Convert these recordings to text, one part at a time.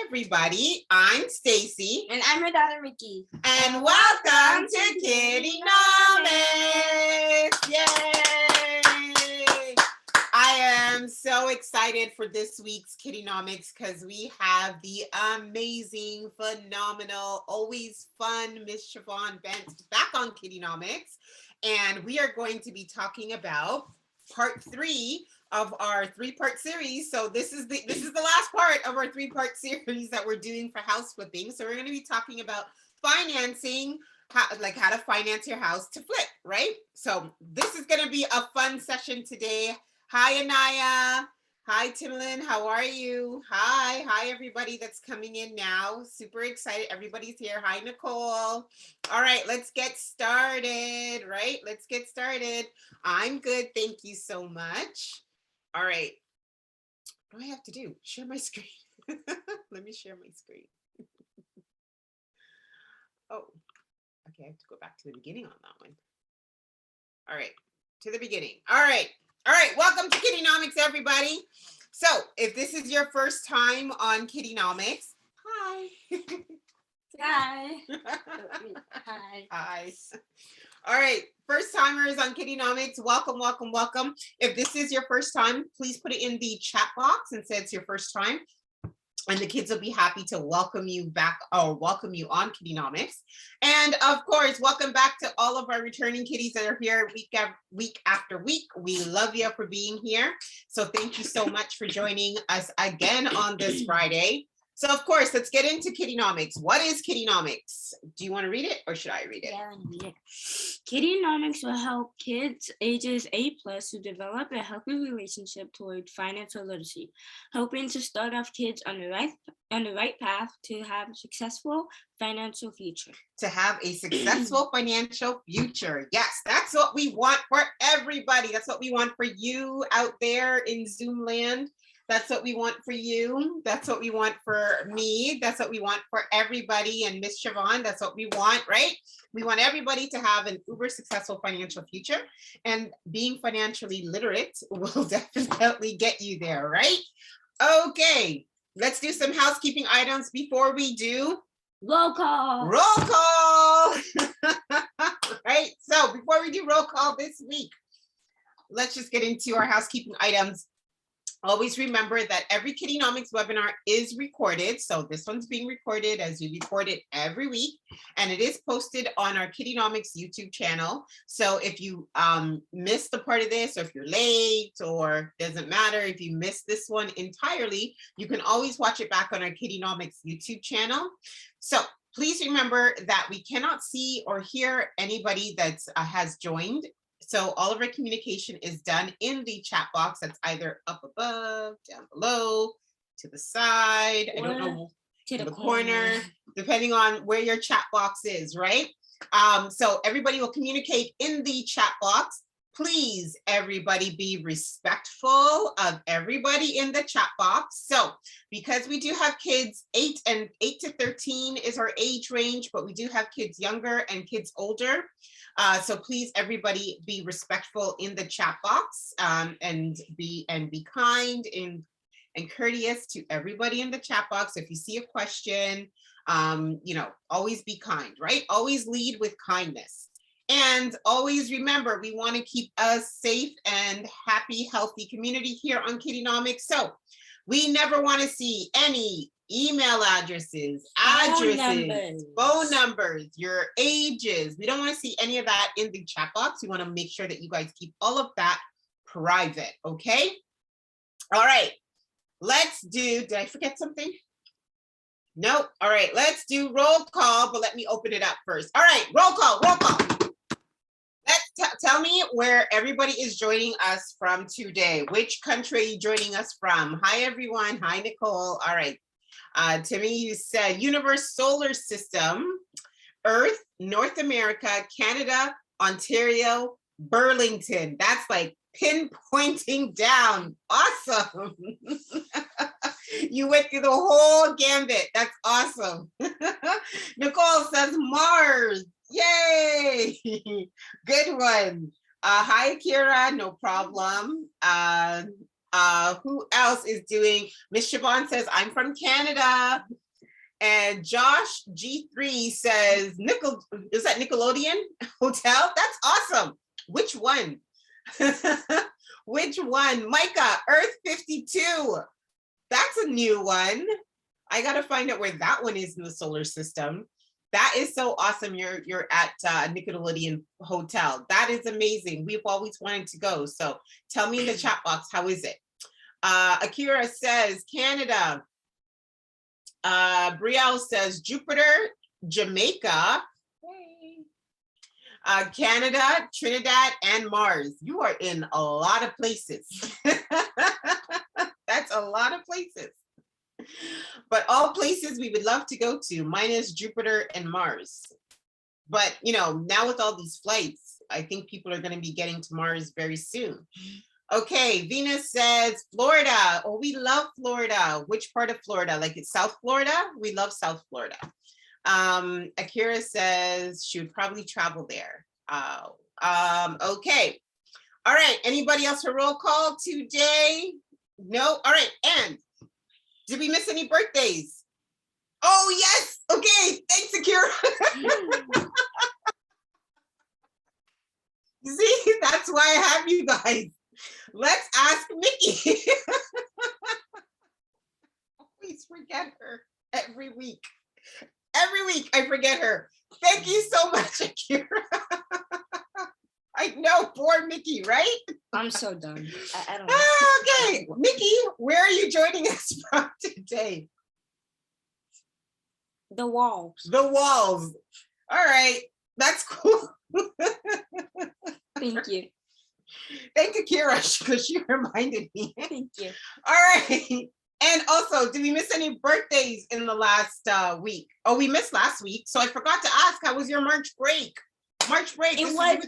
everybody. I'm Stacy. And I'm her daughter, Mickey. And welcome to KiddieNomics. Yay! I am so excited for this week's KiddieNomics because we have the amazing, phenomenal, always fun Miss Siobhan Bent back on KiddieNomics. And we are going to be talking about part 3 of our 3-part series. So this is the last part of our 3-part series that we're doing for house flipping. So we're going to be talking about financing, how to finance your house to flip, right? So this is going to be a fun session today. Hi, Anaya. Hi, Timlin. How are you? Hi, everybody that's coming in now. Super excited. Everybody's here. Hi, Nicole. All right, let's get started, right? Let's get started. I'm good. Thank you so much. All right. What do I have to do? Share my screen. Let me share my screen. Oh, okay. I have to go back to the beginning on that one. All right. To the beginning. All right. Welcome to KiddieNomics, everybody. So if this is your first time on KiddieNomics, hi. Hi. Hi. All right, first timers on KiddieNomics, welcome. If this is your first time, please put it in the chat box and say it's your first time. And the kids will be happy to welcome you back or welcome you on KiddieNomics. And of course, welcome back to all of our returning kiddies that are here week after week. We love you for being here. So thank you so much for joining us again on this Friday. So of course, let's get into KiddieNomics. What is KiddieNomics? Do you want to read it or should I read it? Yeah, I want to read it. KiddieNomics will help kids ages 8+ to develop a healthy relationship toward financial literacy, helping to start off kids on the right path to have a successful financial future. To have a successful financial future. Yes, that's what we want for everybody. That's what we want for you out there in Zoom land. That's what we want for you. That's what we want for me. That's what we want for everybody. And Miss Shavon, that's what we want, right? We want everybody to have an uber successful financial future. And being financially literate will definitely get you there, right? Okay, let's do some housekeeping items before we do Roll call. Roll call. Right, so before we do roll call this week, let's just get into our housekeeping items. Always remember that every KiddieNomics webinar is recorded. So this one's being recorded as we record it every week. And it is posted on our KiddieNomics YouTube channel. So if you missed the part of this, or if you're late, or doesn't matter, if you missed this one entirely, you can always watch it back on our KiddieNomics YouTube channel. So please remember that we cannot see or hear anybody that has joined. So all of our communication is done in the chat box that's either up above, down below, to the side, I don't know, to the corner, depending on where your chat box is, right? So everybody will communicate in the chat box. Please, everybody, be respectful of everybody in the chat box. So because we do have kids 8 to 13 is our age range, but we do have kids younger and kids older. So please, everybody, be respectful in the chat box and be kind and courteous to everybody in the chat box. If you see a question, always be kind, right? Always lead with kindness. And always remember, we want to keep a safe and happy, healthy community here on KiddieNomics. So we never want to see any email addresses, phone numbers, your ages. We don't want to see any of that in the chat box. We want to make sure that you guys keep all of that private, okay? All right, let's do, did I forget something? Nope. All right, let's do roll call, but let me open it up first. All right, roll call. Tell me where everybody is joining us from today. Which country are you joining us from? Hi, everyone. Hi, Nicole. All right. Timmy, you said universe, solar system, Earth, North America, Canada, Ontario, Burlington. That's like pinpointing down. Awesome. You went through the whole gambit. That's awesome. Nicole says Mars. Yay. Good one. Hi, Kira. No problem. Who else is doing? Miss Shavon says, I'm from Canada. And Josh G3 says, is that Nickelodeon Hotel? That's awesome. Which one? Which one? Micah, Earth 52. That's a new one. I got to find out where that one is in the solar system. That is so awesome. You're at Nickelodeon Hotel. That is amazing. We've always wanted to go. So tell me in the chat box, how is it? Akira says Canada. Brielle says Jupiter, Jamaica, Canada, Trinidad, and Mars. You are in a lot of places. That's a lot of places. But all places we would love to go to, minus Jupiter and Mars. But, you know, now with all these flights, I think people are going to be getting to Mars very soon. Okay, Venus says Florida. Oh, we love Florida. Which part of Florida? Like it's South Florida? We love South Florida. Akira says she would probably travel there. Okay. All right. Anybody else for roll call today? No? All right. And did we miss any birthdays? Oh, yes. Okay. Thanks, Akira. See, that's why I have you guys. Let's ask Mickey. Always forget her every week. Every week I forget her. Thank you so much, Akira. I know, poor Mickey, right? I'm so done. I don't know. Okay, Mickey, where are you joining us from today? The walls. The walls. All right, that's cool. Thank you. Thank you, Kira, because she reminded me. Thank you. All right. And also, did we miss any birthdays in the last week? Oh, we missed last week. So I forgot to ask, how was your March break? March break. It was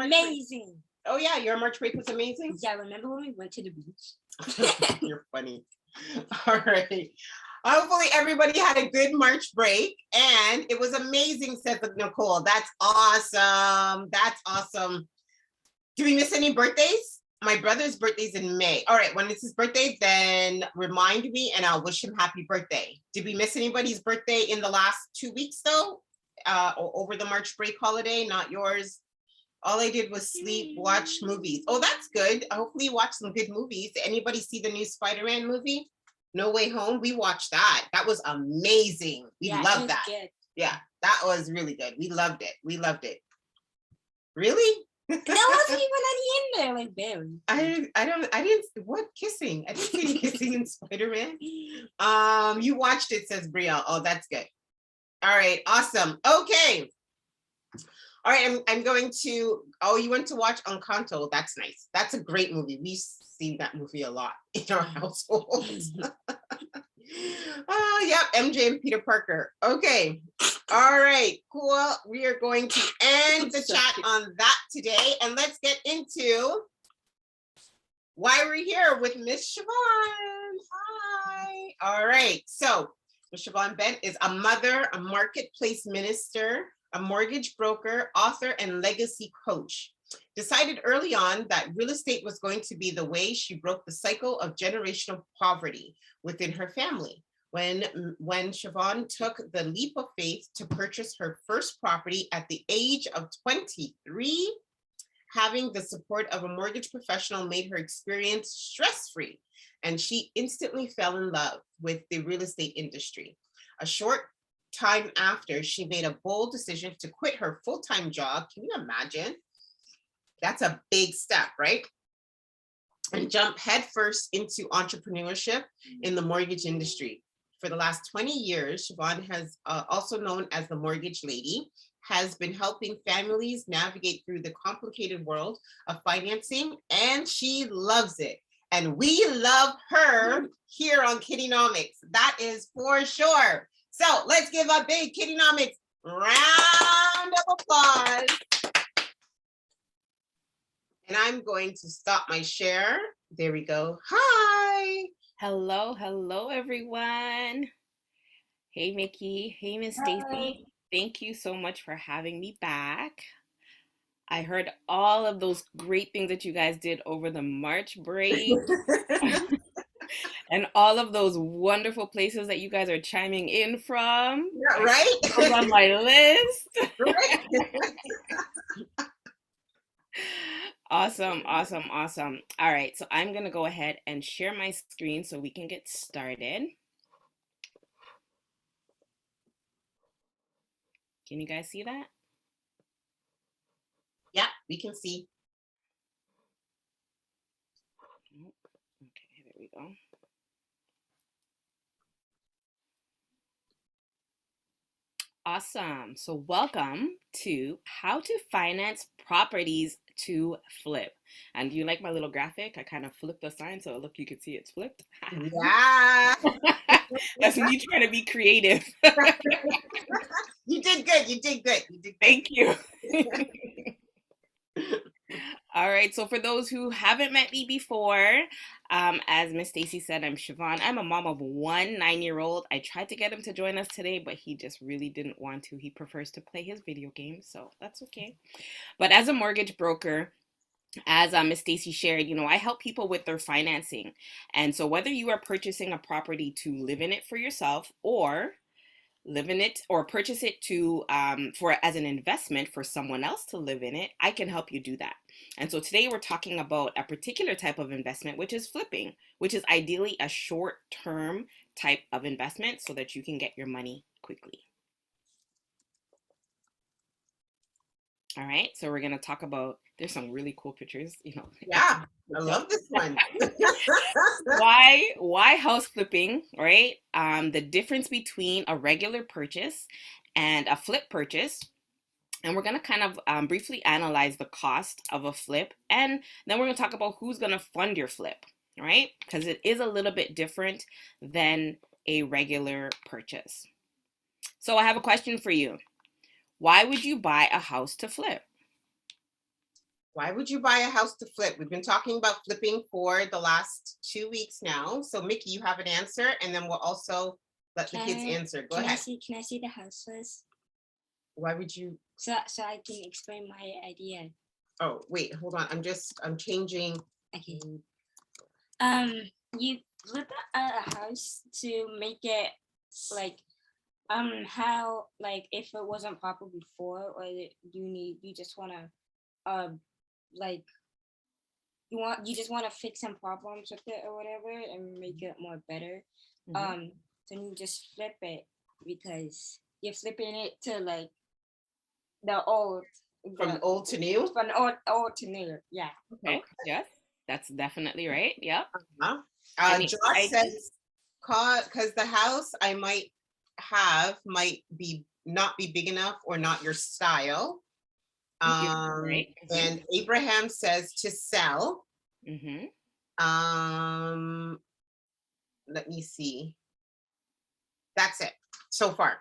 amazing. Oh, yeah. Your March break was amazing? Yeah, remember when we went to the beach? You're funny. All right. Hopefully everybody had a good March break and it was amazing, says Nicole. That's awesome. That's awesome. Do we miss any birthdays? My brother's birthday's in May. All right, when it's his birthday, then remind me and I'll wish him happy birthday. Did we miss anybody's birthday in the last 2 weeks though? Or over the March break holiday, not yours? All I did was sleep, watch movies. Oh, that's good. Hopefully you watch some good movies. Did anybody see the new Spider-Man movie? No Way Home? We watched that. That was amazing. We loved that. Good. Yeah, that was really good. We loved it. We loved it. Really? There wasn't even any in there, like barely. I didn't, what kissing? I didn't see any kissing in Spider-Man. You watched it, says Brielle. Oh, that's good. All right, awesome. Okay. All right, I'm going to, oh, you went to watch Encanto. That's nice. That's a great movie. We've seen that movie a lot in our household. Oh, yep, MJ and Peter Parker. Okay. All right, cool. We are going to end the chat on that today. And let's get into why we're here with Miss Siobhan. Hi. All right. So Miss Siobhan Bent is a mother, a marketplace minister, a mortgage broker, author, and legacy coach. Decided early on that real estate was going to be the way she broke the cycle of generational poverty within her family. When Shavon took the leap of faith to purchase her first property at the age of 23, having the support of a mortgage professional made her experience stress-free, and she instantly fell in love with the real estate industry. A short time after, she made a bold decision to quit her full-time job. Can you imagine? That's a big step, right? And jump headfirst into entrepreneurship in the mortgage industry. For the last 20 years, Shavon has also known as the MortgageLady, has been helping families navigate through the complicated world of financing, and she loves it. And we love her here on KiddieNomics. That is for sure. So let's give a big KiddieNomics round of applause. And I'm going to stop my share. There we go. Hi. Hello, everyone. Hey, Mickey. Hey, Miss Stacy. Thank you so much for having me back. I heard all of those great things that you guys did over the March break and all of those wonderful places that you guys are chiming in from. Yeah, I right? put those on my list. Right. Awesome, awesome, awesome. All right, so I'm going to go ahead and share my screen so we can get started. Can you guys see that? Yeah, we can see. Okay, there we go. Awesome. So welcome to How to Finance Properties to Flip. And do you like my little graphic? I kind of flipped the sign so look, you can see it's flipped. Yeah. That's me trying to be creative. You did good. You did good. You did good. Thank you. All right, so for those who haven't met me before, as Miss Stacy said, I'm Shavon. I'm a mom of one 9-year-old. I tried to get him to join us today, but he just really didn't want to. He prefers to play his video games, so that's okay. But as a mortgage broker, as Miss Stacy shared, I help people with their financing. And so whether you are purchasing a property to live in it for yourself or live in it or purchase it to for as an investment for someone else to live in it, I can help you do that. And so today we're talking about a particular type of investment, which is flipping, which is ideally a short-term type of investment so that you can get your money quickly. All right, so we're going to talk about, there's some really cool pictures, Yeah, I love this one. Why house flipping, right? The difference between a regular purchase and a flip purchase. And we're going to kind of briefly analyze the cost of a flip. And then we're going to talk about who's going to fund your flip, right? Because it is a little bit different than a regular purchase. So I have a question for you. Why would you buy a house to flip? Why would you buy a house to flip? We've been talking about flipping for the last 2 weeks now. So Mickey, you have an answer, and then we'll also let the kids answer. Go ahead. Can I see the house first? Why would you? So I can explain my idea. Oh, wait, hold on. I'm changing. Okay. You flip a house to make it like how, like, if it wasn't proper before, or you just want to like you just want to fix some problems with it or whatever and make it more better. Mm-hmm. Then you just flip it because you're flipping it to like the old, From old to new? From old to new. Yeah. Okay. Yes, that's definitely right. Yep. Josh says, because the house I might have might not be big enough or not your style. Right. And Abraham says to sell. Mm-hmm. Let me see. That's it so far.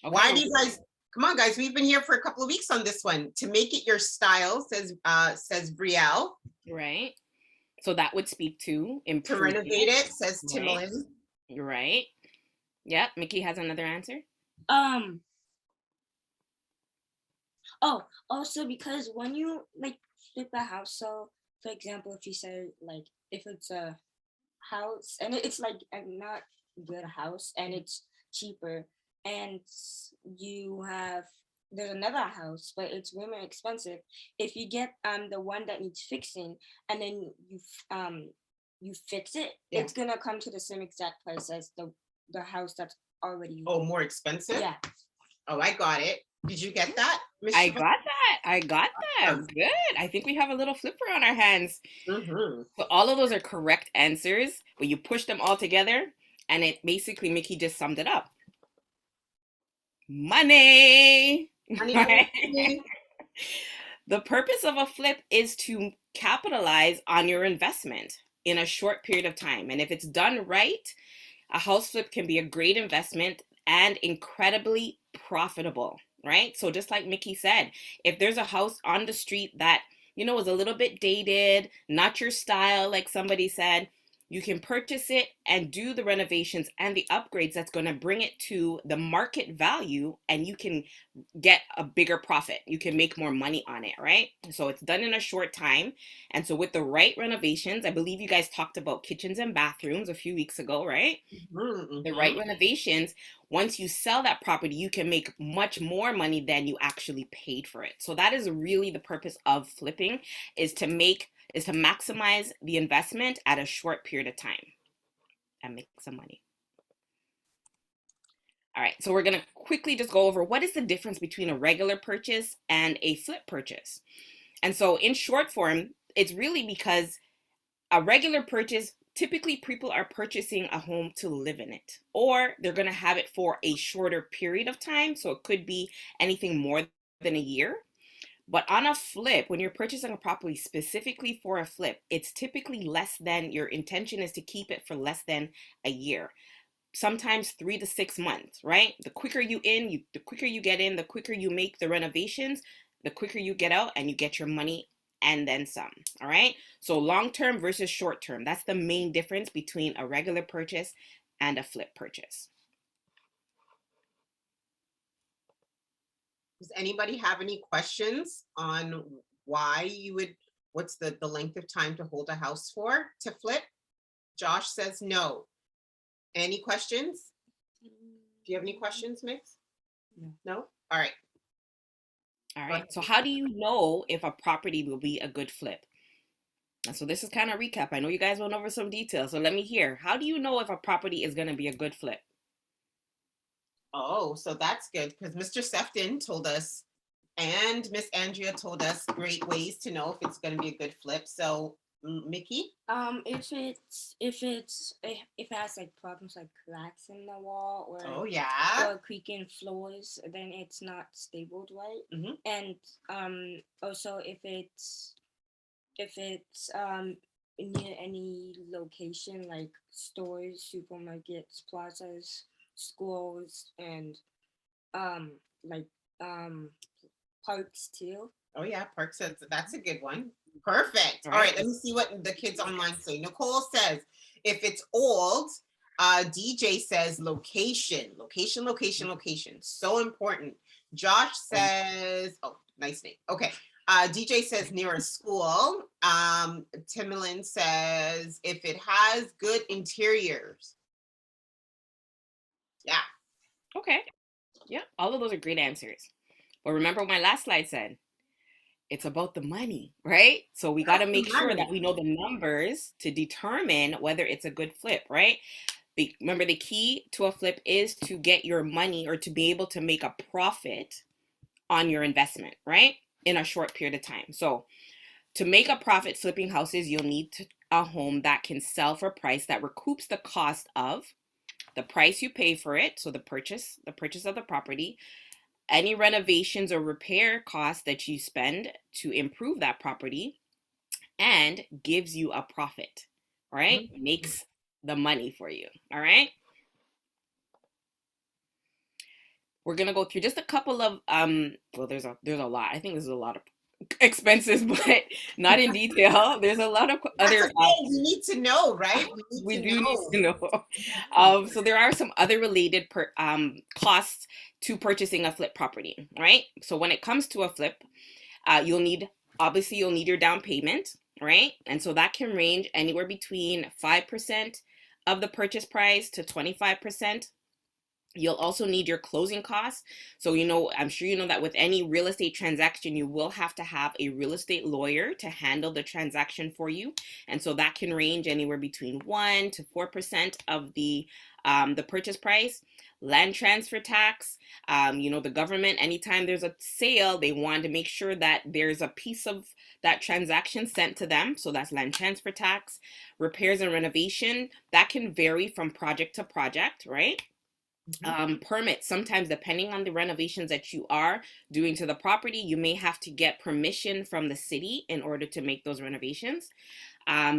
Okay. Why do you guys? Come on, guys. We've been here for a couple of weeks on this one. To make it your style, says Brielle. Right. So that would speak to To improving. renovate it, says Timolin. Right. Yeah. Mickey has another answer. Oh, also because when you like flip a house, so for example, if you said like if it's a house and it's like a not good house and it's cheaper, and there's another house but it's way more expensive. If you get the one that needs fixing and then you fix it, it's gonna come to the same exact price as the house that's already. Oh, more expensive? Yeah. Oh, I got it. Did you get that? I got that. Good. I think we have a little flipper on our hands. Mm-hmm. So all of those are correct answers, but you push them all together, and it basically, Mickey just summed it up. Money. Money. The purpose of a flip is to capitalize on your investment in a short period of time. And if it's done right, a house flip can be a great investment and incredibly profitable, right? So just like Mickey said, if there's a house on the street that, is a little bit dated, not your style, like somebody said, you can purchase it and do the renovations and the upgrades that's going to bring it to the market value, and you can get a bigger profit. You can make more money on it, right? So it's done in a short time. And so with the right renovations, I believe you guys talked about kitchens and bathrooms a few weeks ago, right? The right renovations, once you sell that property, you can make much more money than you actually paid for it. So that is really the purpose of flipping, is to maximize the investment at a short period of time and make some money. All right, so we're gonna quickly just go over what is the difference between a regular purchase and a flip purchase. And so in short form, it's really because a regular purchase, typically people are purchasing a home to live in it, or they're gonna have it for a shorter period of time. So it could be anything more than a year. But on a flip, when you're purchasing a property specifically for a flip, it's typically less than, your intention is to keep it for less than a year. Sometimes 3 to 6 months, right? The quicker you get in, the quicker you make the renovations, the quicker you get out and you get your money and then some, all right? So long-term versus short-term, that's the main difference between a regular purchase and a flip purchase. Does anybody have any questions on why you would, what's the length of time to hold a house for to flip? Josh says no. Any questions? Do you have any questions, Mix? No? All right. All right, so how do you know if a property will be a good flip? And so this is kind of recap. I know you guys went over some details, so let me hear. How do you know if a property is going to be a good flip? Oh, so that's good, because Mr. Sefton told us and Miss Andrea told us great ways to know if it's going to be a good flip. So Mickey? If it has like problems like cracks in the wall or or creaking floors, then it's not stable, right? Mm-hmm. And also if it's near any location like stores, supermarkets, plazas, schools, and parks too. Oh yeah, parks. That's a good one. Perfect. All right, let me see what the kids online say. Nicole says, if it's old, DJ says location. So important. Josh says, oh, nice name. Okay. DJ says near a school. Timolin says if it has good interiors. Yeah. Okay. Yeah, all of those are great answers. But remember what my last slide said. It's about the money, right? So we got to make sure that we know the numbers to determine whether it's a good flip, right? Remember, the key to a flip is to get your money, or to be able to make a profit on your investment, right? In a short period of time. So to make a profit flipping houses, you'll need a home that can sell for a price that recoups the cost of the price you pay for it. So the purchase of the property, any renovations or repair costs that you spend to improve that property, and gives you a profit, right? Mm-hmm. Makes the money for you, all right? We're gonna go through just a couple of, well, there's a lot. I think there's a lot of expenses, but not in detail. There's a lot of other we need to know, right? We do need to know. So there are some other related costs to purchasing a flip property, right? So when it comes to a flip, you'll need your down payment, right? And so that can range anywhere between 5% of the purchase price to 25%. You'll also need your closing costs. So, I'm sure you know that with any real estate transaction, you will have to have a real estate lawyer to handle the transaction for you. And so that can range anywhere between 1% to 4% of the purchase price. Land transfer tax, the government, anytime there's a sale, they want to make sure that there's a piece of that transaction sent to them. So that's land transfer tax. Repairs and renovation, that can vary from project to project, right? Permits, sometimes depending on the renovations that you are doing to the property, you may have to get permission from the city in order to make those renovations.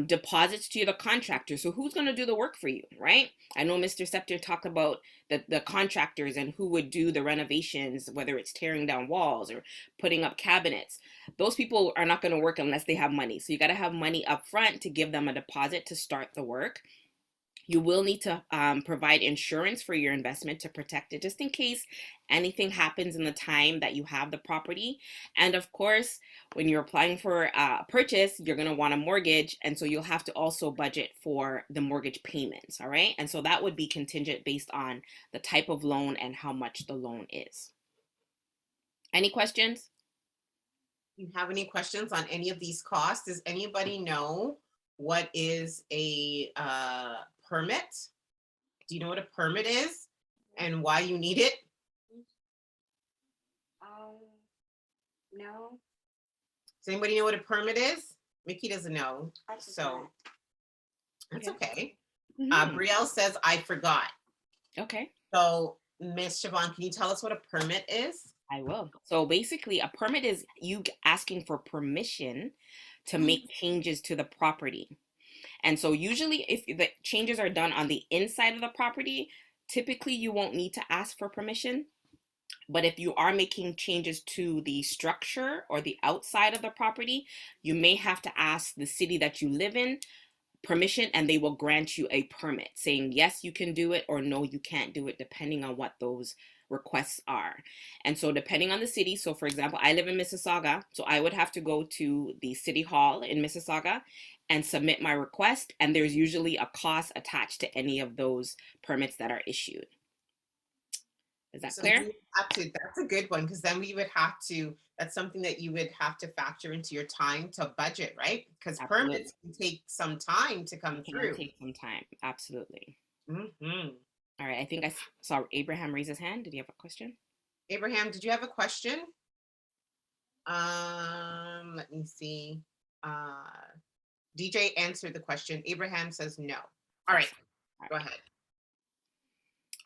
deposits to the contractor. So who's going to do the work for you, right? I know Mr. Scepter talked about the contractors and who would do the renovations, whether it's tearing down walls or putting up cabinets. Those people are not going to work unless they have money. So you got to have money up front to give them a deposit to start the work. You will need to provide insurance for your investment to protect it, just in case anything happens in the time that you have the property. And of course, when you're applying for a purchase, you're going to want a mortgage. And so you'll have to also budget for the mortgage payments. All right. And so that would be contingent based on the type of loan and how much the loan is. Any questions? You have any questions on any of these costs? Does anybody know what is a permit? Do you know what a permit is and why you need it? No. Does anybody know what a permit is? Mickey doesn't know, I so that's okay. Mhm. Brielle says, I forgot. Okay. So Miss Shavon, can you tell us what a permit is? I will. So basically, a permit is you asking for permission to make changes to the property. And so usually if the changes are done on the inside of the property, typically you won't need to ask for permission. But if you are making changes to the structure or the outside of the property, you may have to ask the city that you live in permission, and they will grant you a permit saying, yes, you can do it, or no, you can't do it, depending on what those requests are. And so depending on the city, so for example, I live in Mississauga, so I would have to go to the city hall in Mississauga and submit my request, and there's usually a cost attached to any of those permits that are issued. Is that So clear? you have to, that's a good one, because then we would have to, that's something that you would have to factor into your time to budget, right? Because Absolutely. permits can take some time to come It can through. take some time. Absolutely. Mhm. All right. I think I saw Abraham raise his hand. Did you have a question? Abraham, did you have a question? Let me see. DJ answered the question. Abraham says no. All right, go ahead.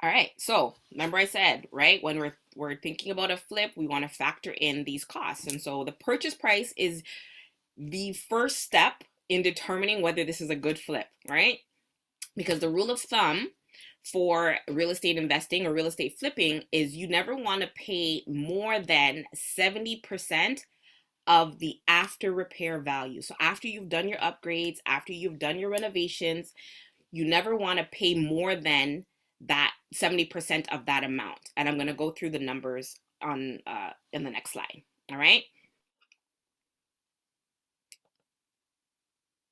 All right. So remember I said, right, when we're thinking about a flip, we want to factor in these costs. And so the purchase price is the first step in determining whether this is a good flip, right? Because the rule of thumb for real estate investing or real estate flipping is you never want to pay more than 70% of the after repair value. So after you've done your upgrades, after you've done your renovations, you never want to pay more than that 70% of that amount. And I'm going to go through the numbers on in the next slide. All right.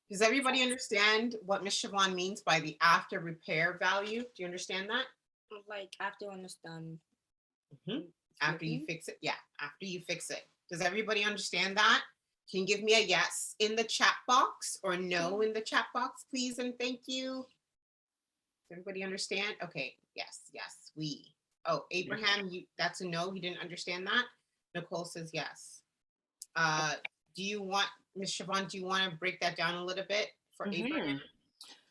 Does everybody understand what Miss Siobhan means by the after repair value? Do you understand that? Like after when it's done. After you fix it? Yeah, after you fix it. Does everybody understand that? Can you give me a yes in the chat box or no in the chat box, please and thank you? Does everybody understand? Okay, yes, we. Oh, Abraham, that's a no, he didn't understand that. Nicole says yes. Do you want, Ms. Siobhan, do you want to break that down a little bit for Abraham?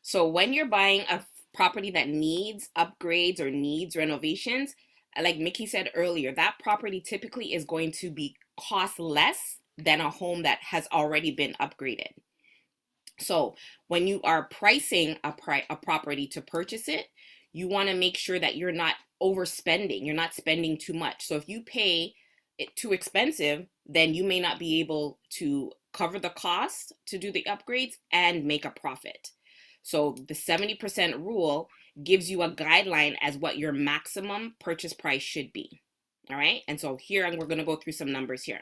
So when you're buying a property that needs upgrades or needs renovations, like Mickey said earlier, that property typically is going to be cost less than a home that has already been upgraded. So when you are pricing a property to purchase it, you want to make sure that you're not overspending, you're not spending too much. So if you pay it too expensive, then you may not be able to cover the cost to do the upgrades and make a profit. So the 70% rule gives you a guideline as what your maximum purchase price should be. All right. And so here we're going to go through some numbers here.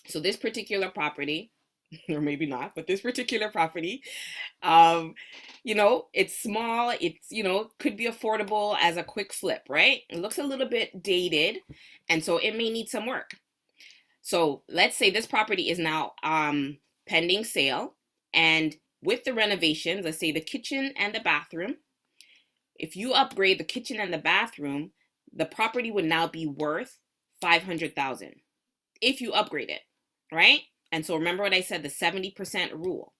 So this particular property, or maybe not, but this particular property, you know, it's small, it's, you know, could be affordable as a quick flip, right? It looks a little bit dated, and so it may need some work. So let's say this property is now pending sale, and with the renovations, let's say the kitchen and the bathroom, if you upgrade the kitchen and the bathroom, the property would now be worth $500,000 if you upgrade it, right? And so remember what I said, the 70% rule.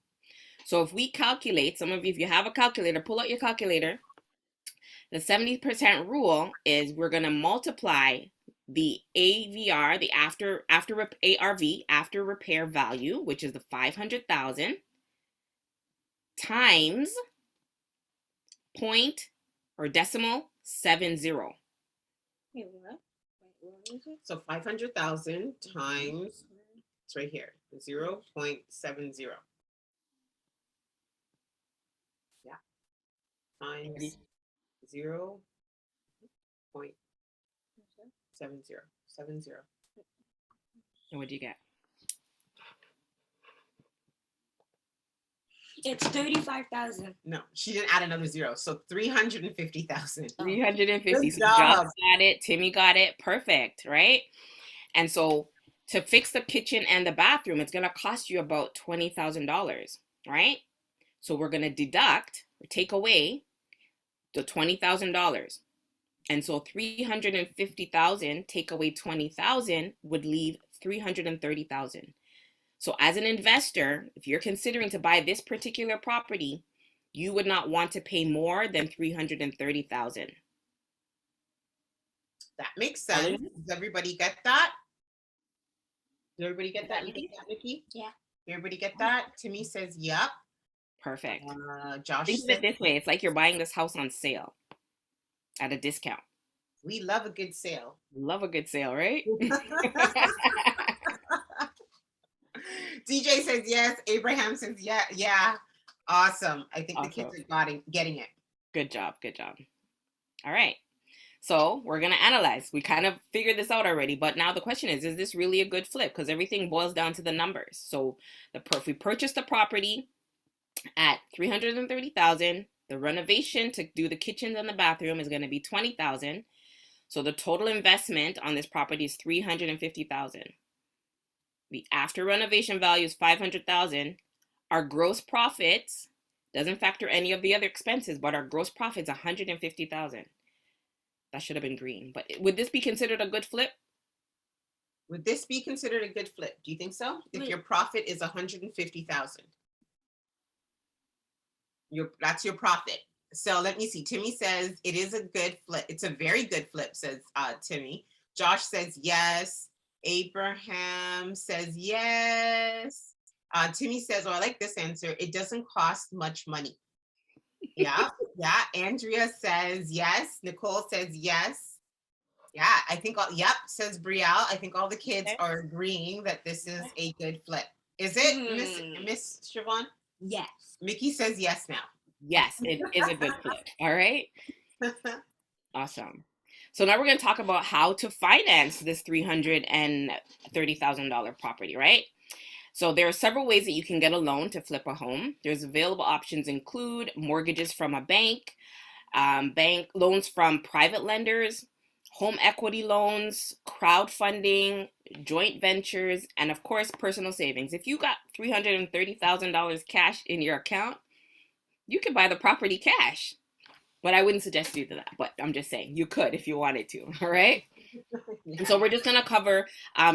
So if we calculate, some of you, if you have a calculator, pull out your calculator. The 70% rule is we're going to multiply the AVR, the after ARV, after repair value, which is the 500,000, times point or decimal 70. Wait, what? Wait, what is it? So 500,000 times, it's right here, 0.70. Yeah. Times 0.70. And what do you get? It's 35,000. No, she didn't add another zero. So 350,000. 350. Good So job. Josh got it. Timmy got it. Perfect, right? And so to fix the kitchen and the bathroom, it's going to cost you about $20,000, right? So we're going to deduct or take away the $20,000. And so 350,000 take away 20,000 would leave 330,000. So as an investor, if you're considering to buy this particular property, you would not want to pay more than 330,000. That makes sense. Does everybody get that? Does everybody get that? You get that, Nikki? Yeah. Everybody get that? Timmy says, yep. Perfect. Josh Think of says, it this way. It's like you're buying this house on sale at a discount. we love a good sale. Love a good sale, right? DJ says yes. Abraham says yeah. Yeah. Awesome. I think the kids are getting it. Good job. Good job. All right. So we're going to analyze. We kind of figured this out already, but now the question is this really a good flip? Because everything boils down to the numbers. So if we purchase the property at 330,000, the renovation to do the kitchen and the bathroom is going to be 20,000. So the total investment on this property is 350,000. The after renovation value is 500,000. Our gross profits doesn't factor any of the other expenses, but our gross profits 150,000. That should have been green. But would this be considered a good flip? Would this be considered a good flip? Do you think so? If Wait. your profit is 150,000, that's your profit. So let me see. Timmy says it is a good flip. It's a very good flip, says Timmy. Josh says yes. Abraham says yes. Timmy says, oh, I like this answer. It doesn't cost much money. Yeah, yeah. Andrea says yes. Nicole says yes. Yeah, I think, yep, says Brielle. I think all the kids are agreeing that this is a good flip. Is it, Miss Shavon? Yes. Mickey says yes now. Yes, it is a good flip. All right. Awesome. So now we're going to talk about how to finance this $330,000 property, right? So there are several ways that you can get a loan to flip a home. There's available options include mortgages from a bank, bank loans from private lenders, home equity loans, crowdfunding, joint ventures, and of course, personal savings. If you got $330,000 cash in your account, you could buy the property cash. But I wouldn't suggest you do that. But I'm just saying you could if you wanted to. All right. And so we're just going to cover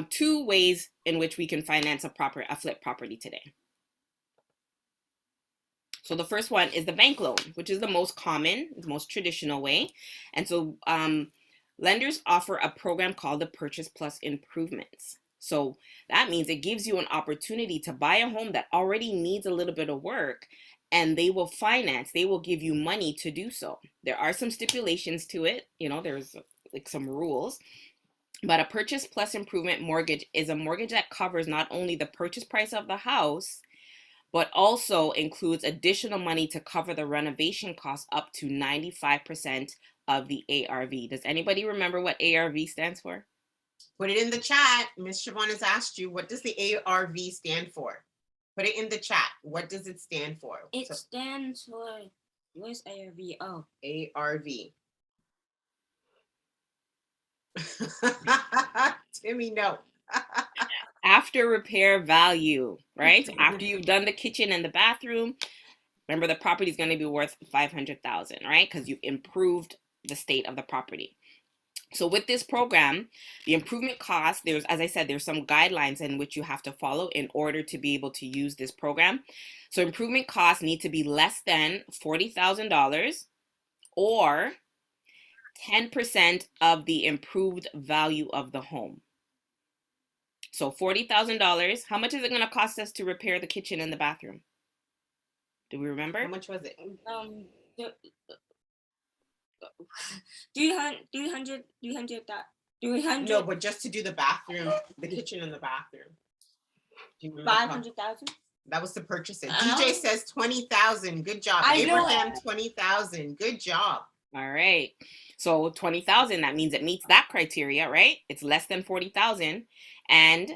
two ways in which we can finance a flip property today. So the first one is the bank loan, which is the most common, the most traditional way. And so lenders offer a program called the Purchase Plus Improvements. So that means it gives you an opportunity to buy a home that already needs a little bit of work, and they will give you money to do so. There are some stipulations to it. You know, there's like some rules. But a Purchase Plus Improvement mortgage is a mortgage that covers not only the purchase price of the house, but also includes additional money to cover the renovation costs up to 95% of the ARV. Does anybody remember what ARV stands for? Put it in the chat. Miss Shavon has asked you, what does the ARV stand for? Put it in the chat. What does it stand for? It stands for, where's ARV? Oh. ARV. Timmy, no. After repair value, right? After you've done the kitchen and the bathroom, remember the property is going to be worth $500,000, right? Because you've improved the state of the property. So with this program, the improvement cost, as I said, there's some guidelines in which you have to follow in order to be able to use this program. So improvement costs need to be less than $40,000 or 10% of the improved value of the home. So $40,000, how much is it going to cost us to repair the kitchen and the bathroom? Do we remember? How much was it? The- 300. No, but just to do the bathroom, the kitchen and the bathroom. Do you remember the cost? 500,000. That was to purchase it. Oh. DJ says 20,000. Good job. I know. Abraham, 20,000. Good job. All right. So 20,000, that means it meets that criteria, right? It's less than 40,000 and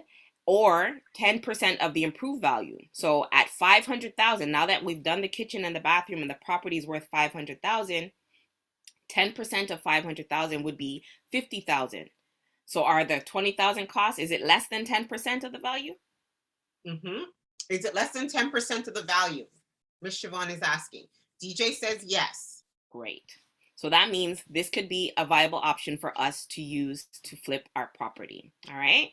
or 10% of the improved value. So at 500,000, now that we've done the kitchen and the bathroom and the property is worth 500,000, 10% of 500,000 would be 50,000. So are the 20,000 costs, is it less than 10% of the value? Mm-hmm. Is it less than 10% of the value? Miss Shavon is asking. DJ says yes. Great. So that means this could be a viable option for us to use to flip our property. All right.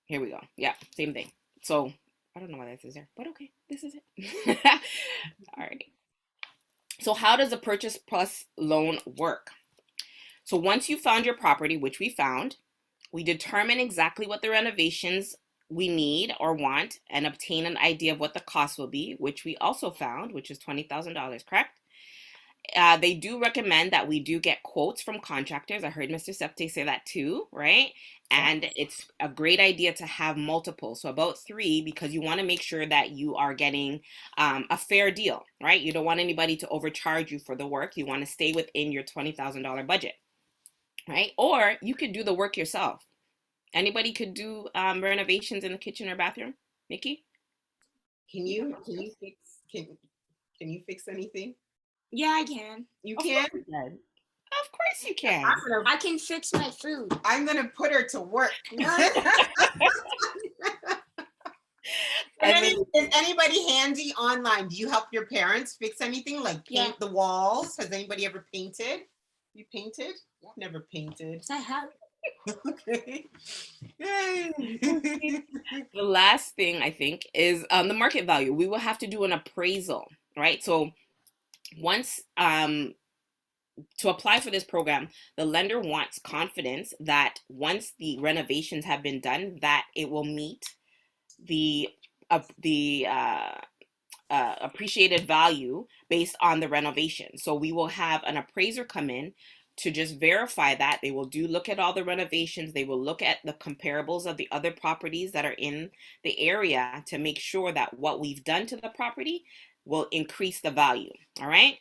Here we go. Yeah, same thing. So I don't know why this is there, but okay, this is it. All right. So how does a purchase plus loan work? So once you found your property, which we found, we determine exactly what the renovations we need or want and obtain an idea of what the cost will be, which we also found, which is $20,000, correct? They do recommend that we do get quotes from contractors. I heard Mr. Septe say that too, right? And it's a great idea to have multiple, so about 3, because you want to make sure that you are getting a fair deal, right? You don't want anybody to overcharge you for the work. You want to stay within your $20,000 budget, right? Or you could do the work yourself. Anybody could do renovations in the kitchen or bathroom? Nikki? Can you fix anything? Yeah, I can. You Of can? course you can. Of course you can. I can fix my food. I'm gonna put her to work. Is anybody handy online? Do you help your parents fix anything like paint the walls? Has anybody ever painted? You painted? Never painted. I have. Okay. Yay. The last thing I think is the market value. We will have to do an appraisal, right? So once to apply for this program, the lender wants confidence that once the renovations have been done, that it will meet the appreciated value based on the renovation. So we will have an appraiser come in to just verify that. They will look at all the renovations. They will look at the comparables of the other properties that are in the area to make sure that what we've done to the property will increase the value. All right.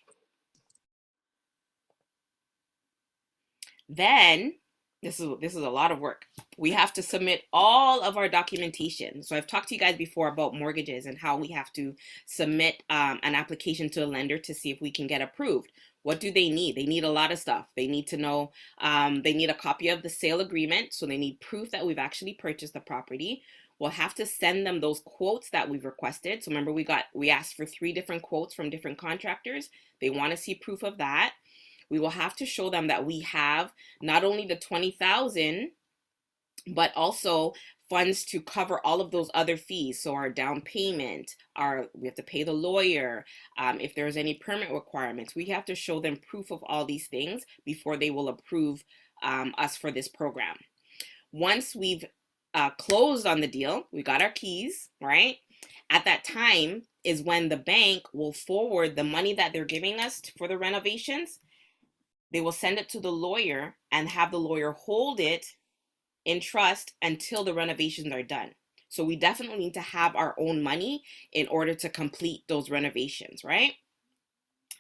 Then this is a lot of work. We have to submit all of our documentation. So I've talked to you guys before about mortgages and how we have to submit an application to a lender to see if we can get approved. What do they need? They need a lot of stuff. They need to know, they need a copy of the sale agreement. So they need proof that we've actually purchased the property. We'll have to send them those quotes that we've requested. So remember, we asked for 3 different quotes from different contractors. They want to see proof of that. We will have to show them that we have not only the $20,000, but also funds to cover all of those other fees. So our down payment, we have to pay the lawyer. If there's any permit requirements, we have to show them proof of all these things before they will approve us for this program. Once we've closed on the deal, we got our keys, right? At that time is when the bank will forward the money that they're giving us for the renovations. They will send it to the lawyer and have the lawyer hold it in trust until the renovations are done. So we definitely need to have our own money in order to complete those renovations, right?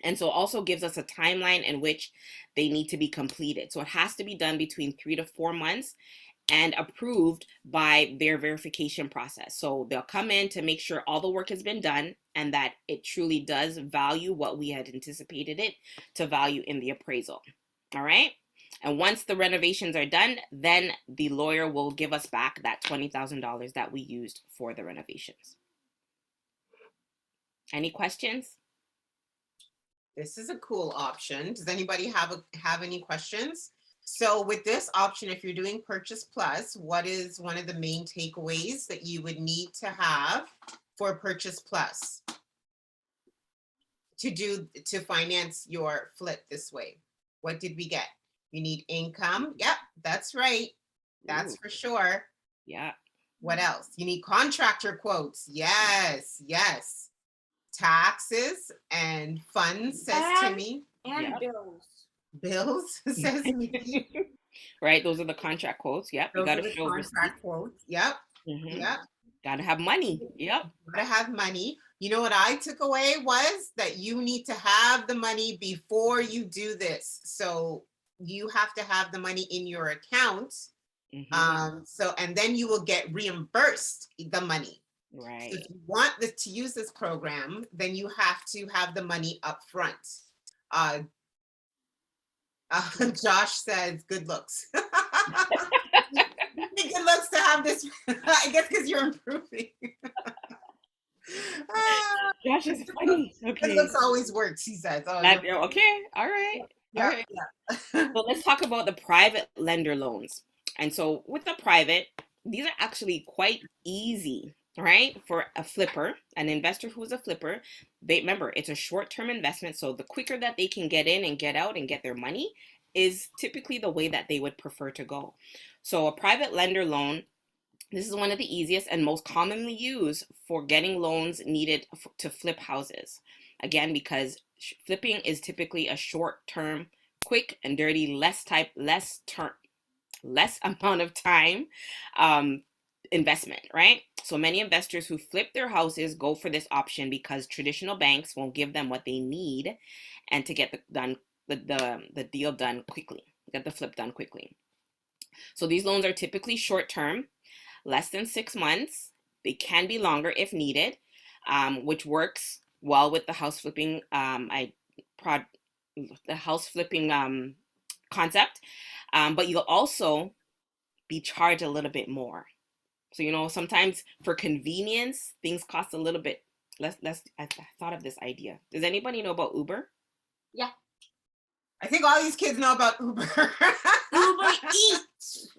And so also gives us a timeline in which they need to be completed. So it has to be done between 3 to 4 months and approved by their verification process. So they'll come in to make sure all the work has been done and that it truly does value what we had anticipated it to value in the appraisal. All right. And once the renovations are done, then the lawyer will give us back that $20,000 that we used for the renovations. Any questions? This is a cool option. Does anybody have any questions? So with this option, if you're doing Purchase Plus, what is one of the main takeaways that you would need to have for Purchase Plus to finance your flip this way? What did we get? You need income. Yep, that's right. That's for sure. Yeah. What else? You need contractor quotes. Yes, yes. Taxes and funds, says Timmy. And Yep. bills. Bills, says Mickey. Right, those are the contract quotes. Yep, you Those got are to the show receipts. contract quotes. Yep, Mhm. yep. Got to have money. Yep. Gotta have money. You know what I took away was that you need to have the money before you do this. So you have to have the money in your account. So, and then you will get reimbursed the money. Right. So if you want to use this program, then you have to have the money up front. Josh says, good looks. Good looks to have this, I guess because you're improving. Josh is funny. Good Okay. looks always works, he says. Oh, Okay. All right. yeah, All right. yeah. So let's talk about the private lender loans. And so with the private, these are actually quite easy, right? For a flipper, an investor who's a flipper, they remember it's a short-term investment. So the quicker that they can get in and get out and get their money is typically the way that they would prefer to go. So a private lender loan, this is one of the easiest and most commonly used for getting loans needed to flip houses. Again, because flipping is typically a short-term, quick and dirty, less amount of time investment, right? So many investors who flip their houses go for this option because traditional banks won't give them what they need and to get the deal done quickly, get the flip done quickly. So these loans are typically short-term, less than 6 months. They can be longer if needed, which works well with the house flipping concept. But you'll also be charged a little bit more. So, you know, sometimes for convenience, things cost a little bit less. I thought of this idea. Does anybody know about Uber? Yeah. I think all these kids know about Uber. Uber Eats.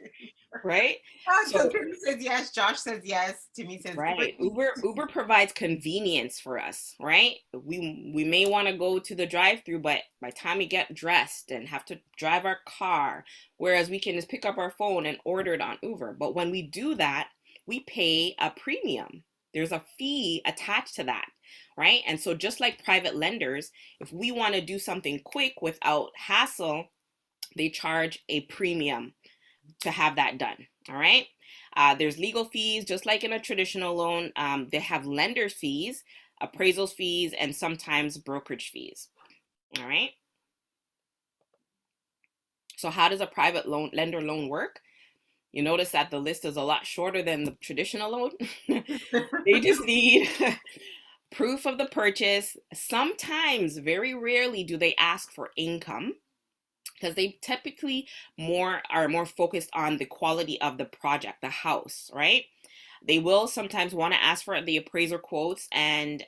Right? So Timmy says yes, Josh says yes, Timmy says right. Uber provides convenience for us, right? We may want to go to the drive-through, but by the time we get dressed and have to drive our car, whereas we can just pick up our phone and order it on Uber. But when we do that, we pay a premium. There's a fee attached to that, right? And so just like private lenders, if we want to do something quick without hassle, they charge a premium to have that done. All right. There's legal fees, just like in a traditional loan. They have lender fees, appraisal fees, and sometimes brokerage fees. All right. So how does a private lender loan work? You notice that the list is a lot shorter than the traditional loan. They just need proof of the purchase. Sometimes, very rarely, do they ask for income, because they typically are more focused on the quality of the project, the house, right? They will sometimes want to ask for the appraiser quotes, and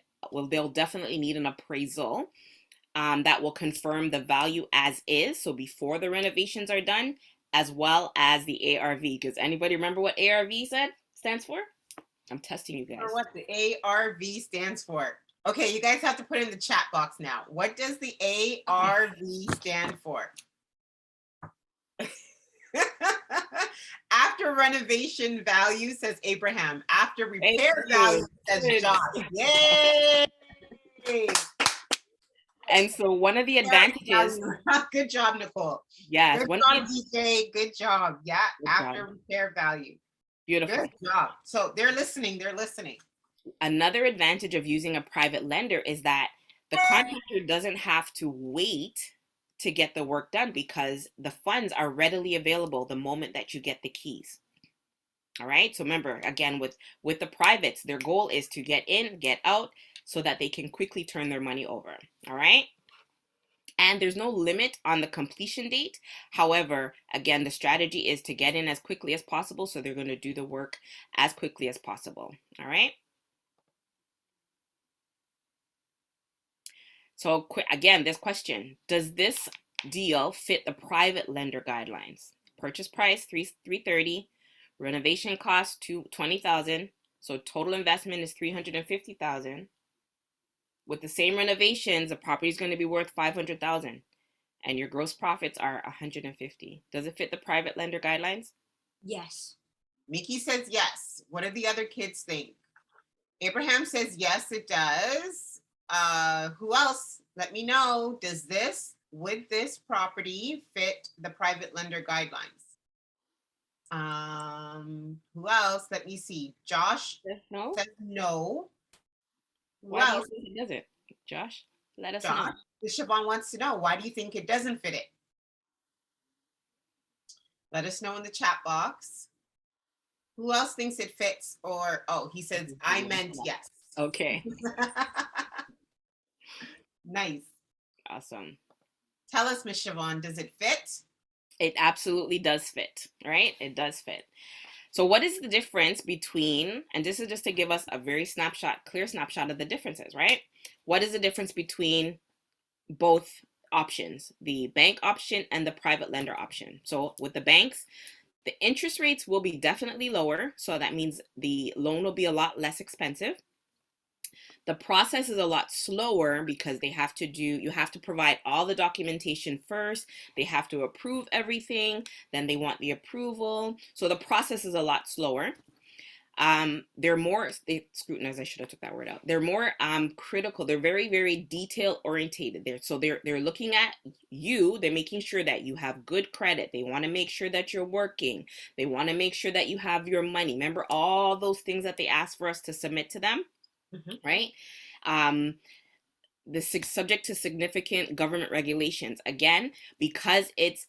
they'll definitely need an appraisal that will confirm the value as is, so before the renovations are done, as well as the ARV. Does anybody remember what ARV stands for? I'm testing you guys. Or what the ARV stands for. Okay, you guys have to put in the chat box now. What does the ARV stand for? After renovation value, says Abraham. After repair value, says Josh. Yay! And so one of the advantages. Good job, Nicole. Yes. Good job, DJ. Good job. Yeah. Good after job. Repair value. Beautiful. Good job. So they're listening. They're listening. Another advantage of using a private lender is that the contractor doesn't have to wait to get the work done, because the funds are readily available the moment that you get the keys. All right. So remember, again, with the privates, their goal is to get in, get out, so that they can quickly turn their money over. All right. And there's no limit on the completion date. However, again, the strategy is to get in as quickly as possible. So they're going to do the work as quickly as possible. All right. So again, this question: does this deal fit the private lender guidelines? Purchase price $330, renovation cost $20,000. So total investment is $350,000. With the same renovations, the property is going to be worth $500,000, and your gross profits are $150,000. Does it fit the private lender guidelines? Yes. Mickey says yes. What do the other kids think? Abraham says yes, it does. Who else? Let me know. Would this property fit the private lender guidelines? Who else? Let me see. Josh No. says no. Who Why do you else? think it doesn't, Josh? Let us Josh. know. Siobhan wants to know, why do you think it doesn't fit it? Let us know in the chat box. Who else thinks it fits? Or, oh, he says, I meant yes. Okay. Nice. Awesome. Tell us, Miss Shavon, does it fit? It absolutely does fit, right? It does fit. So what is the difference between, and this is just to give us a very clear snapshot of the differences, right? What is the difference between both options, the bank option and the private lender option? So with the banks, the interest rates will be definitely lower. So that means the loan will be a lot less expensive. The process is a lot slower because you have to provide all the documentation first. They have to approve everything. Then they want the approval. So the process is a lot slower. They're more, they scrutinize, I should have took that word out. They're more critical. They're very, very detail orientated. They're looking at you. They're making sure that you have good credit. They want to make sure that you're working. They want to make sure that you have your money. Remember all those things that they ask for us to submit to them, right? Subject to significant government regulations. Again, because it's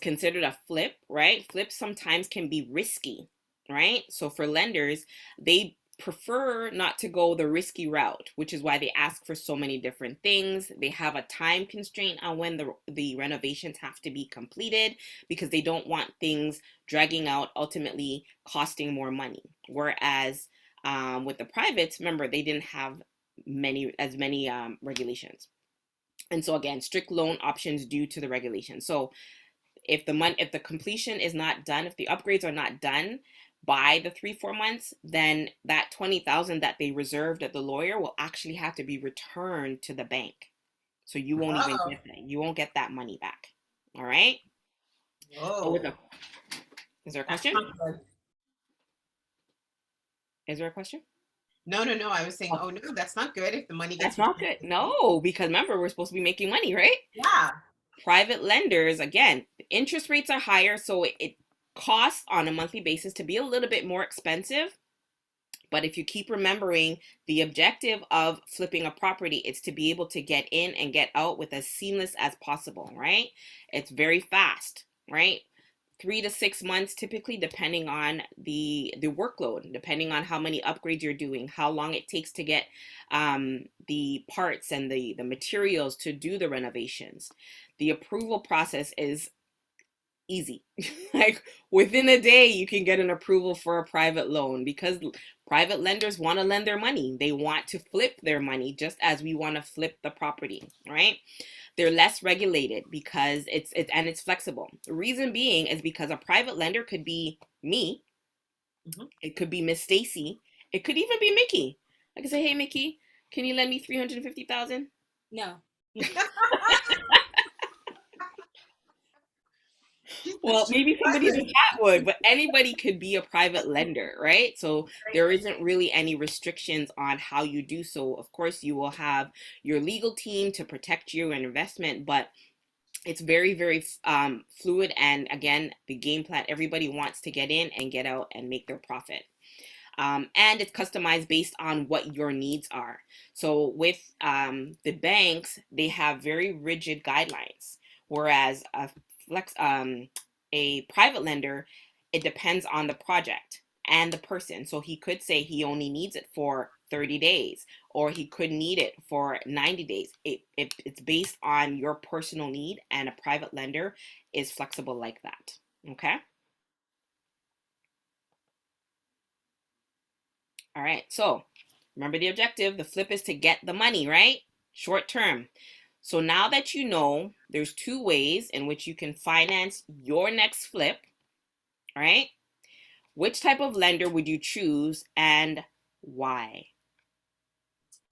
considered a flip, right? Flips sometimes can be risky, right? So for lenders, they prefer not to go the risky route, which is why they ask for so many different things. They have a time constraint on when the renovations have to be completed because they don't want things dragging out, ultimately costing more money. Whereas with the privates, remember, they didn't have as many regulations. And so again, strict loan options due to the regulation. So if the completion is not done, if the upgrades are not done by the 3-4 months, then that $20,000 that they reserved at the lawyer will actually have to be returned to the bank. So you won't even get that. You won't get that money back. All right. Oh, is there a question? Is there a question? No. I was saying, oh no, that's not good if the money gets. That's not good. No, because remember, we're supposed to be making money, right? Yeah. Private lenders, again, the interest rates are higher, so it costs on a monthly basis to be a little bit more expensive. But if you keep remembering the objective of flipping a property, it's to be able to get in and get out with as seamless as possible, right? It's very fast, right? 3 to 6 months typically, depending on the workload, depending on how many upgrades you're doing, how long it takes to get the parts and the materials to do the renovations. The approval process is easy. Like within a day, you can get an approval for a private loan because private lenders want to lend their money. They want to flip their money just as we want to flip the property, right? They're less regulated because it's flexible. The reason being is because a private lender could be me. It could be Miss Stacy. It could even be Mickey. I could say, hey, Mickey, can you lend me $350,000? No. Well, maybe somebody in the chat would, but anybody could be a private lender, right? So there isn't really any restrictions on how you do so. Of course, you will have your legal team to protect your investment, but it's very, very fluid. And again, the game plan, everybody wants to get in and get out and make their profit. And it's customized based on what your needs are. So with the banks, they have very rigid guidelines, whereas a private lender, it depends on the project and the person. So he could say he only needs it for 30 days, or he could need it for 90 days. It's based on your personal need, and a private lender is flexible like that. Okay. All right. So remember the objective. The flip is to get the money, right? Short term. So now that you know, there's 2 ways in which you can finance your next flip, right? Which type of lender would you choose and why?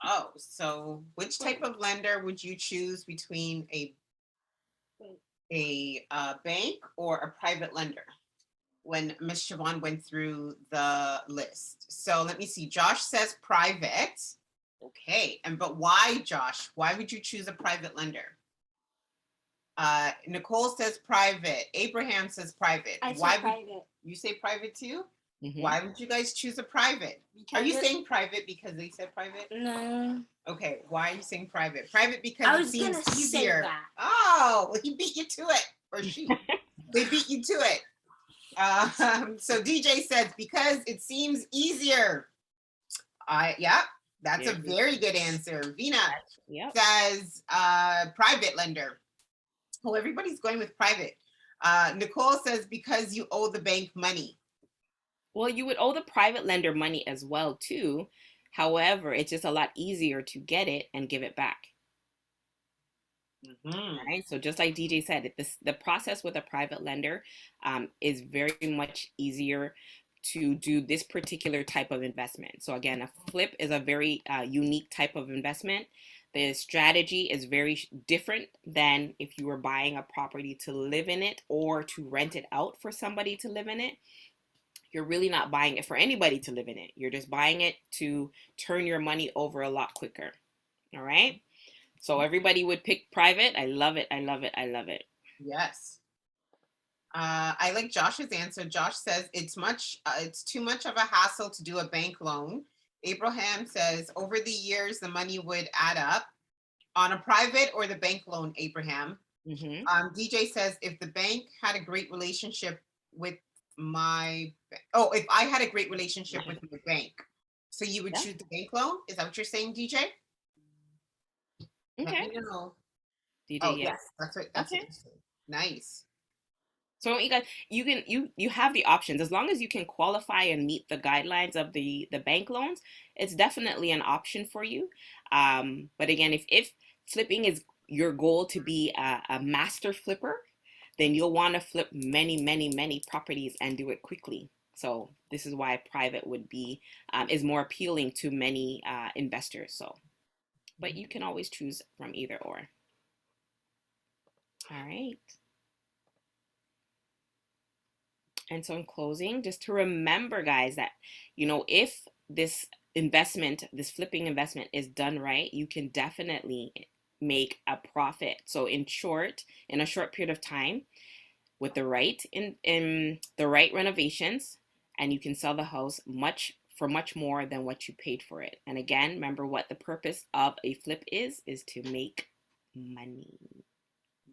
Oh, so which type of lender would you choose between a bank or a private lender? when Miss Shavon went through the list. So let me see. Josh says private. Okay, but why, Josh? Why would you choose a private lender? Nicole says private. Abraham says private. I Why say private. you say private too? Mhm. Why would you guys choose a private? Are you saying private because they said private? No. Okay, why are you saying private? Private because I it was seems gonna say easier. that. Oh, well, he beat you to it, or she. They beat you to it. So DJ says because it seems easier. Yeah, that's a very good answer. Vina says private lender. Oh, everybody's going with private. Nicole says because you owe the bank money. Well, you would owe the private lender money as well too. However, it's just a lot easier to get it and give it back. Right. So just like DJ said, the process with a private lender is very much easier to do this particular type of investment. So again, a flip is a very unique type of investment. The strategy is very different than if you were buying a property to live in it or to rent it out for somebody to live in it. You're really not buying it for anybody to live in it. You're just buying it to turn your money over a lot quicker. All right. So everybody would pick private. I love it. I love it. I love it. Yes. I like Josh's answer. Josh says it's too much of a hassle to do a bank loan. Abraham says over the years, the money would add up on a private or the bank loan, Abraham. DJ says if the bank had a great relationship with if I had a great relationship with the bank, so you would choose the bank loan? Is that what you're saying, DJ? Okay. Let me know. DJ, yes, that's right. That's okay. Nice. So you guys, you have the options as long as you can qualify and meet the guidelines of the bank loans. It's definitely an option for you. But again, if flipping is your goal to be a master flipper, then you'll want to flip many properties and do it quickly. So this is why private would be is more appealing to many investors. So, but you can always choose from either or. All right. And so in closing, just to remember, guys, that, if this investment, this flipping investment is done right, you can definitely make a profit. So in a short period of time, with the right in the right renovations, and you can sell the house for much more than what you paid for it. And again, remember what the purpose of a flip is to make money.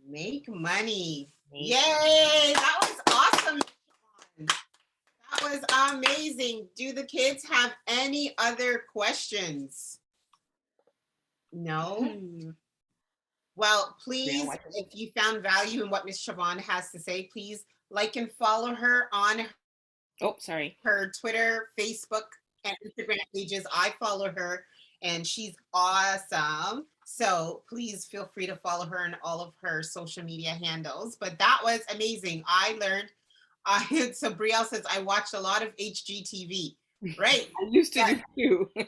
Make money. Yay! That was awesome. That was amazing. Do the kids have any other questions? No? Well, please, if you found value in what Miss Shavon has to say, please like and follow her on her Twitter, Facebook, and Instagram pages. I follow her, and she's awesome. So please feel free to follow her on all of her social media handles. But that was amazing. I learned. So Brielle says, I watched a lot of HGTV. Right. I used to do too.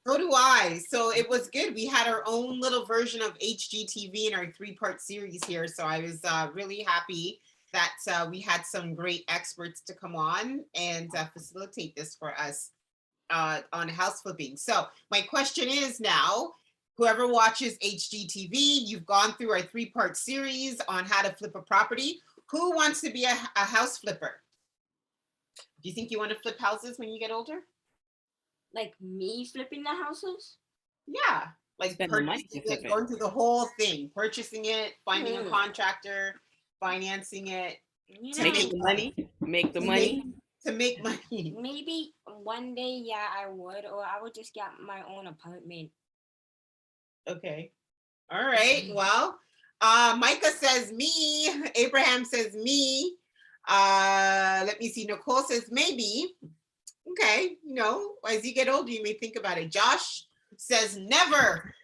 So do I. So it was good. We had our own little version of HGTV in our 3-part series here. So I was really happy that we had some great experts to come on and facilitate this for us on house flipping. So my question is now, whoever watches HGTV, you've gone through our 3-part series on how to flip a property. Who wants to be a house flipper? Do you think you want to flip houses when you get older? Like me flipping the houses? Yeah, like going through the whole thing, purchasing it, finding a contractor, financing it, make the money. To make money. Maybe one day, yeah, I would, or I would just get my own apartment. Okay. All right. Well, Micah says me. Abraham says me. Let me see. Nicole says maybe. Okay. As you get older, you may think about it. Josh says never.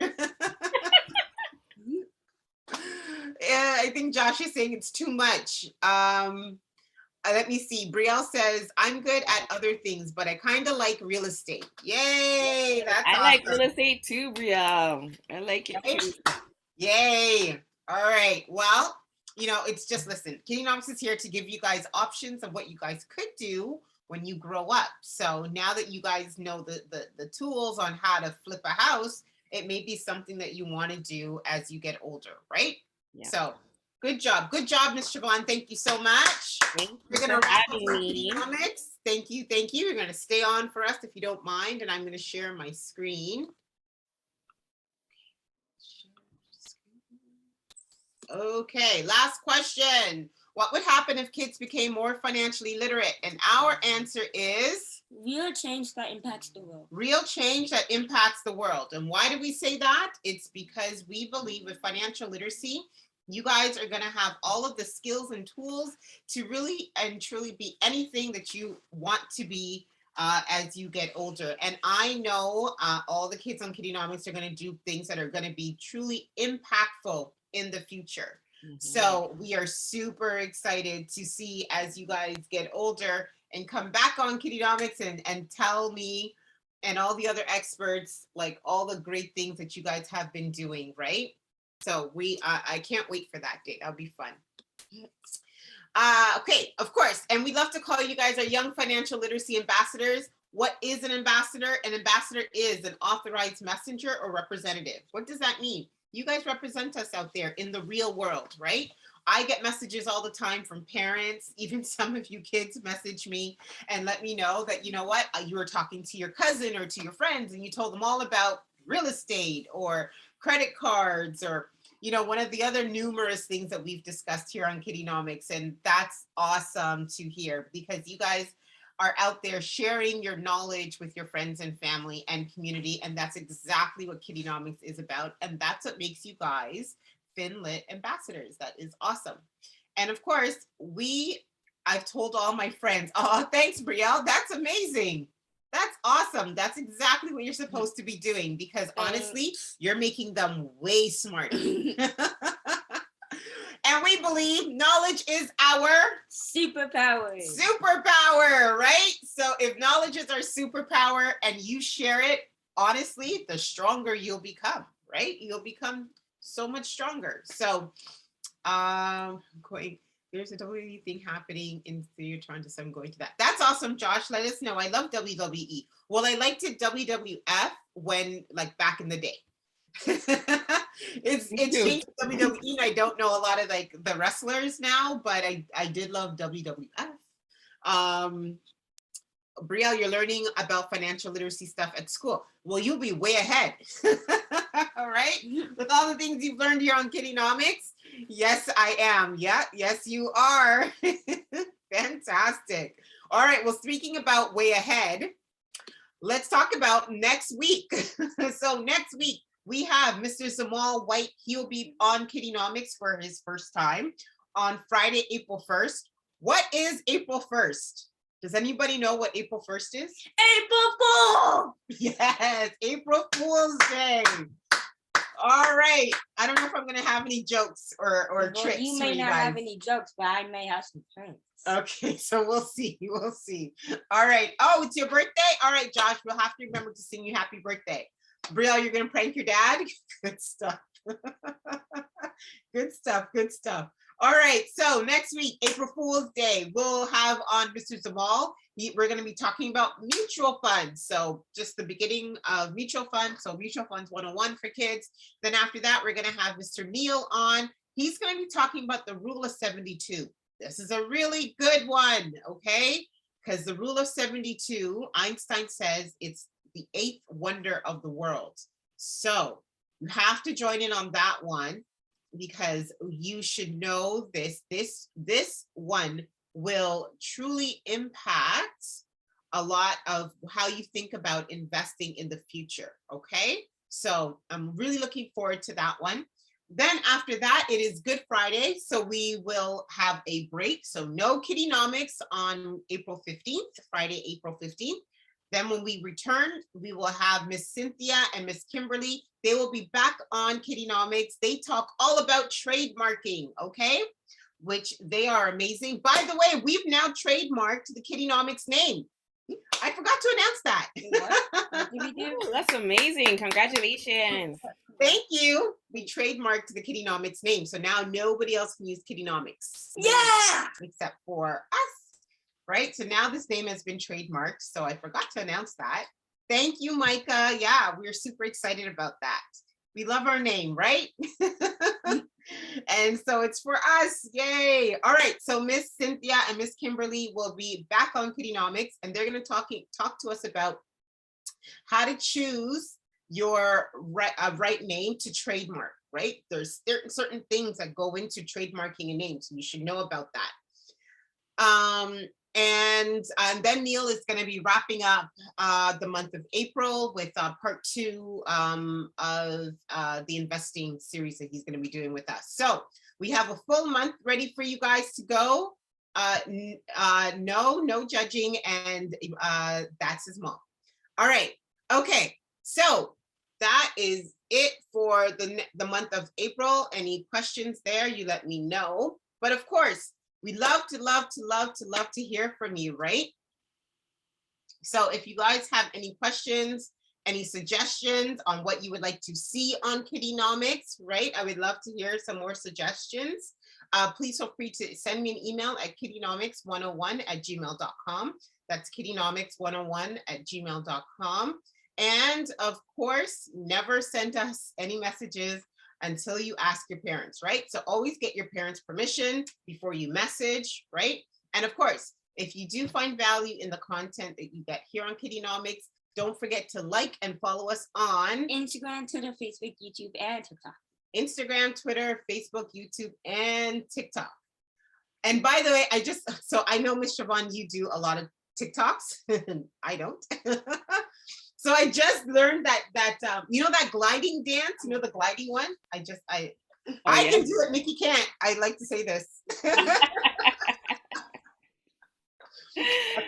Yeah, I think Josh is saying it's too much. Let me see. Brielle says, I'm good at other things, but I kind of like real estate. Yay. That's awesome. Like real estate too, Brielle. I like it too. Yay. All right. Well, it's just, listen, KiddieNomics is here to give you guys options of what you guys could do when you grow up. So now that you guys know the tools on how to flip a house, it may be something that you want to do as you get older, right? Yeah. So good job, Ms. Shavon. Thank you so much. Thank you We're for gonna wrap up having our me. KiddieNomics. Thank you. You're gonna stay on for us if you don't mind, and I'm gonna share my screen. Okay, last question. What would happen if kids became more financially literate? And our answer is real change that impacts the world. Real change that impacts the world. And why do we say that? It's because we believe with financial literacy, you guys are going to have all of the skills and tools to really and truly be anything that you want to be as you get older. And I know all the kids on KiddieNomics are going to do things that are going to be truly impactful in the future. Mm-hmm. So we are super excited to see as you guys get older and come back on KiddieNomics and tell me and all the other experts like all the great things that you guys have been doing, right? So I can't wait for that day. That'll be fun. Okay, of course. And we love to call you guys our young financial literacy ambassadors. What is an ambassador? An ambassador is an authorized messenger or representative. What does that mean? You guys represent us out there in the real world, right? I get messages all the time from parents. Even some of you kids message me and let me know that, you know what, you were talking to your cousin or to your friends and you told them all about real estate or credit cards or, you know, one of the other numerous things that we've discussed here on KiddieNomics. And that's awesome to hear because you guys are out there sharing your knowledge with your friends and family and community. And that's exactly what KiddieNomics is about. And that's what makes you guys FinLit ambassadors. That is awesome. And of course, I've told all my friends, oh, thanks, Brielle. That's amazing. That's awesome. That's exactly what you're supposed to be doing because honestly, you're making them way smarter. And we believe knowledge is our superpower, right? So if knowledge is our superpower and you share it, honestly, the stronger you'll become, right? You'll become so much stronger. So there's a WWE thing happening in Theatron, so I'm going to that. That's awesome, Josh. Let us know. I love WWE. Well, I liked it WWF when, like, back in the day. It's changed to WWE, and I don't know a lot of like the wrestlers now, but I did love WWF. Brielle, you're learning about financial literacy stuff at school. Well, you'll be way ahead. All right, with all the things you've learned here on KiddieNomics. Yes, I am. Yeah, yes, you are. Fantastic. All right, well, speaking about way ahead, let's talk about next week. So next week, we have Mr. Zamal White. He'll be on KiddieNomics for his first time on Friday, April 1st. What is April 1st? Does anybody know what April 1st is? April Fool! Yes, April Fool's Day. All right. I don't know if I'm going to have any jokes or tricks. You may not have any jokes, but I may have some pranks. Okay, so we'll see. We'll see. All right. Oh, it's your birthday? All right, Josh, we'll have to remember to sing you happy birthday. Brielle, you're going to prank your dad? Good stuff. Good stuff. Good stuff. All right. So next week, April Fool's Day, we'll have on Mr. Zamal. We're going to be talking about mutual funds. So just the beginning of mutual funds. So mutual funds 101 for kids. Then after that, we're going to have Mr. Neil on. He's going to be talking about the rule of 72. This is a really good one. Okay. Because the rule of 72, Einstein says it's the 8th wonder of the world. So you have to join in on that one because you should know this one will truly impact a lot of how you think about investing in the future. Okay. So I'm really looking forward to that one. Then after that, it is Good Friday. So we will have a break. So no KiddieNomics on April 15th, Friday, April 15th. Then when we return, we will have Miss Cynthia and Miss Kimberly. They will be back on KiddieNomics. They talk all about trademarking, okay? Which they are amazing. By the way, we've now trademarked the KiddieNomics name. I forgot to announce that. What did we do? Ooh, that's amazing. Congratulations. Thank you. We trademarked the KiddieNomics name. So now nobody else can use KiddieNomics. Yeah. Except for us, right? So now this name has been trademarked. So I forgot to announce that. Thank you, Micah. Yeah, we're super excited about that. We love our name, right? And so it's for us. Yay. All right. So Miss Cynthia and Miss Kimberly will be back on KiddieNomics, and they're going to talk to us about how to choose your right name to trademark, right? There's certain things that go into trademarking a name, so you should know about that. And then Neil is going to be wrapping up the month of April with part 2 of the investing series that he's going to be doing with us. So we have a full month ready for you guys to go. No judging, and that's his mom. All right. Okay. So that is it for the month of April. Any questions there, you let me know. But of course, we love to hear from you, right? So if you guys have any questions, any suggestions on what you would like to see on KiddieNomics, right? I would love to hear some more suggestions. Please feel free to send me an email at kiddienomics101@gmail.com. That's kiddienomics101@gmail.com. And of course, never send us any messages until you ask your parents, right? So always get your parents' permission before you message, right? And of course, if you do find value in the content that you get here on KiddieNomics, don't forget to like and follow us on Instagram, Twitter, Facebook, YouTube, and TikTok. Instagram, Twitter, Facebook, YouTube, and TikTok. And by the way, I know Miss Shavon, you do a lot of TikToks. I don't. So I just learned that you know that gliding dance, you know the gliding one. I can do it. Nikki can't. I like to say this. That's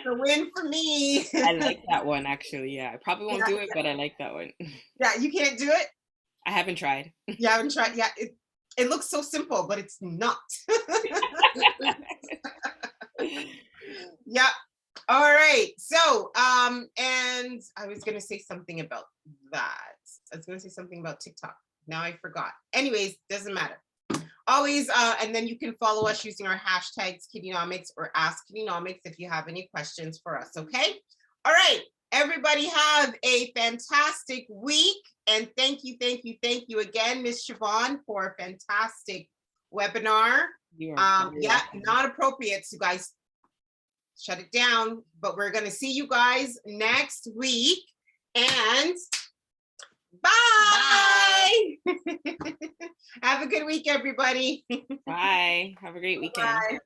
a win for me. I like that one actually. Yeah, I probably won't do it, but I like that one. Yeah, you can't do it. I haven't tried. You haven't tried. Yeah, it looks so simple, but it's not. Yeah. All right. So, and I was going to say something about that. I was going to say something about TikTok. Now I forgot. Anyways, doesn't matter. Always, and then you can follow us using our hashtags KiddieNomics or Ask KiddieNomics if you have any questions for us. Okay. All right. Everybody have a fantastic week. And thank you again, Miss Shavon, for a fantastic webinar. Yeah, not appropriate. So guys, shut it down, but we're going to see you guys next week, and bye. Have a good week, everybody. Bye. Have a great weekend. Bye.